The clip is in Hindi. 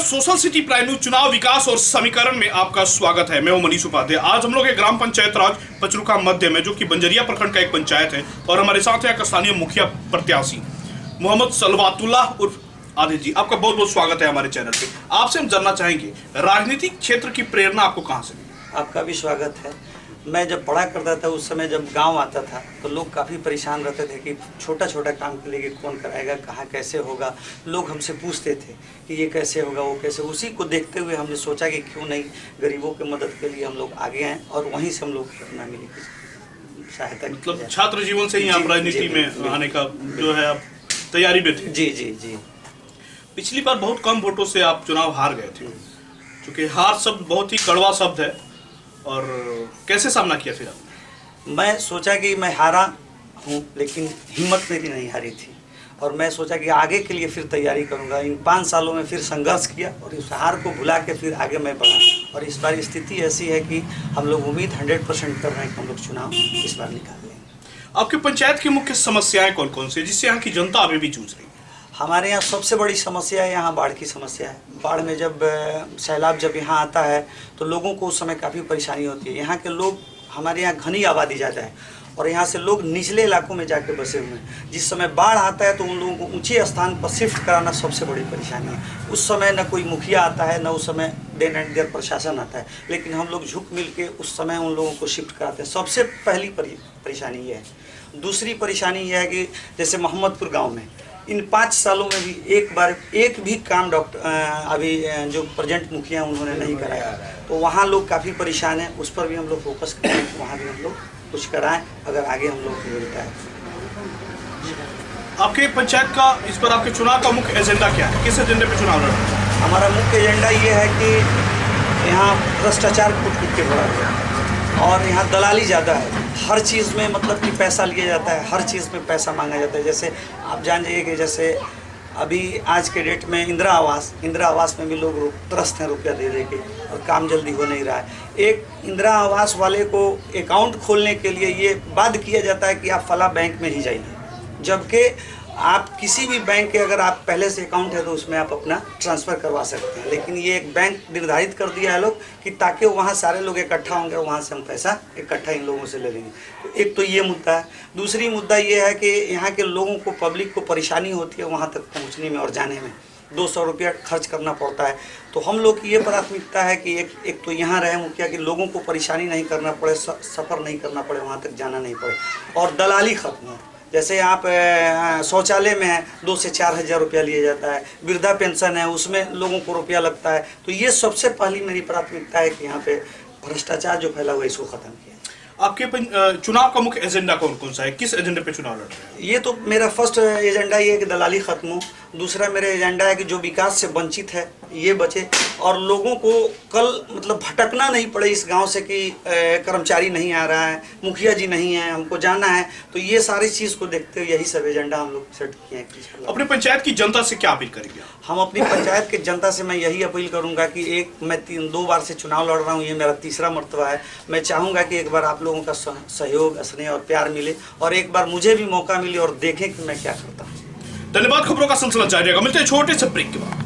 सोशल सिटी प्राइम न्यूज चुनाव विकास और समीकरण में आपका स्वागत है। मैं हूं मनीष उपाध्याय। आज हम लोग एक ग्राम पंचायत राज पचरुखा मध्य में, जो कि बंजरिया प्रखंड का एक पंचायत है, और हमारे साथ है स्थानीय मुखिया प्रत्याशी मोहम्मद सलवातुल्लाह उर्फ आदिल जी। आपका बहुत बहुत स्वागत है हमारे चैनल पे। आपसे हम जानना चाहेंगे, राजनीतिक क्षेत्र की प्रेरणा आपको कहाँ से मिली? आपका भी स्वागत है। मैं जब पढ़ा करता था उस समय जब गांव आता था तो लोग काफ़ी परेशान रहते थे कि छोटा छोटा काम के लिए कौन कराएगा, कहाँ कैसे होगा। लोग हमसे पूछते थे कि ये कैसे होगा, वो कैसे। उसी को देखते हुए हमने सोचा कि क्यों नहीं गरीबों की मदद के लिए हम लोग आगे आएँ, और वहीं से हम लोग को प्रेरणा मिली सहायता। मतलब छात्र जीवन से ही आप राजनीति में आने का जो है आप तैयारी में थे? जी जी जी। पिछली बार बहुत कम वोटों से आप चुनाव हार गए थे, क्योंकि हार शब्द बहुत ही कड़वा शब्द है। और कैसे सामना किया फिर आपने? मैं सोचा कि मैं हारा हूँ, लेकिन हिम्मत मेरी नहीं हारी थी, और मैं सोचा कि आगे के लिए फिर तैयारी करूँगा। इन 5 सालों में फिर संघर्ष किया और इस हार को भुला के फिर आगे मैं बढ़ा। और इस बार स्थिति ऐसी है कि हम लोग उम्मीद 100% कर रहे हैं कि हम लोग चुनाव इस बार निकाल लेंगे। आपके पंचायत की मुख्य समस्याएं कौन कौन सी, जिससे यहाँ की जनता अभी भी जूझ रही है? हमारे यहाँ सबसे बड़ी समस्या है यहाँ बाढ़ की समस्या है। बाढ़ में जब सैलाब जब यहाँ आता है तो लोगों को उस समय काफ़ी परेशानी होती है। यहाँ के लोग, हमारे यहाँ घनी आबादी ज़्यादा है और यहाँ से लोग निचले इलाकों में जाके बसे हुए हैं। जिस समय बाढ़ आता है तो उन लोगों को ऊंचे स्थान पर शिफ्ट कराना सबसे बड़ी परेशानी है। उस समय न कोई मुखिया आता है, न उस समय देन एंड देयर प्रशासन आता है, लेकिन हम लोग झुक मिल के उस समय उन लोगों को शिफ्ट कराते हैं। सबसे पहली परेशानी ये है। दूसरी परेशानी यह है कि जैसे मोहम्मदपुर गाँव में इन 5 सालों में भी एक भी काम अभी जो प्रेजेंट मुखिया उन्होंने नहीं कराया, तो वहाँ लोग काफ़ी परेशान हैं। उस पर भी हम लोग फोकस करें, वहाँ भी हम लोग कुछ कराएं अगर आगे हम लोग मिलता है। आपके पंचायत का इस पर आपके चुनाव का मुख्य एजेंडा क्या है? किस एजेंडे पे चुनाव लड़ रहे हैं? हमारा मुख्य एजेंडा ये है कि यहाँ भ्रष्टाचार कूट के बढ़ा है और यहाँ दलाली ज़्यादा है। हर चीज़ में मतलब कि पैसा लिया जाता है, हर चीज़ में पैसा मांगा जाता है। जैसे आप जान जाइए कि जैसे अभी आज के डेट में इंदिरा आवास में भी लोग त्रस्त हैं रुपया दे के, और काम जल्दी हो नहीं रहा है। एक इंदिरा आवास वाले को अकाउंट खोलने के लिए ये बाध्य किया जाता है कि आप फला बैंक में ही जाइए, जबकि आप किसी भी बैंक के अगर आप पहले से अकाउंट है तो उसमें आप अपना ट्रांसफ़र करवा सकते हैं। लेकिन ये एक बैंक निर्धारित कर दिया है लोग कि ताकि वहाँ सारे लोग इकट्ठा होंगे और वहाँ से हम पैसा इकट्ठा इन लोगों से ले लेंगे। तो एक तो ये मुद्दा है। दूसरी मुद्दा ये है कि यहाँ के लोगों को, पब्लिक को परेशानी होती है वहाँ तक पहुँचने में और जाने में। 200 रुपया खर्च करना पड़ता है। तो हम लोग की ये प्राथमिकता है कि एक तो यहाँ रहे मुखिया कि लोगों को परेशानी नहीं करना पड़े, सफ़र नहीं करना पड़े, वहाँ तक जाना नहीं पड़े, और दलाली खत्म हो। जैसे आप शौचालय में है 2 से 4 हज़ार रुपया लिया जाता है, वृद्धा पेंशन है उसमें लोगों को रुपया लगता है। तो ये सबसे पहली मेरी प्राथमिकता है कि यहाँ पे भ्रष्टाचार जो फैला हुआ है इसको ख़त्म किया। आपके चुनाव का मुख्य एजेंडा कौन कौन सा है? किस एजेंडे पे चुनाव लड़ रहे हैं? ये तो मेरा फर्स्ट एजेंडा ये है कि दलाली खत्म हो। दूसरा मेरा एजेंडा है कि जो विकास से वंचित है ये बचे, और लोगों को कल मतलब भटकना नहीं पड़े इस गांव से कि कर्मचारी नहीं आ रहा है, मुखिया जी नहीं है, हमको जाना है। तो ये सारी चीज़ को देखते हुए यही सब एजेंडा हम लोग सेट किए हैं। अपने पंचायत की जनता से क्या अपील करेंगे? हम अपनी पंचायत की जनता से मैं यही अपील करूंगा कि मैं 2 बार से चुनाव लड़ रहा हूं, ये मेरा तीसरा मर्तबा है। मैं चाहूँगा कि एक बार आप लोगों का सहयोग, स्नेह और प्यार मिले, और एक बार मुझे भी मौका मिले और देखें कि मैं क्या करता हूँ। धन्यवाद। खबरों का सिलसिला जारी रहेगा। मिलते हैं छोटे से ब्रेक के बाद।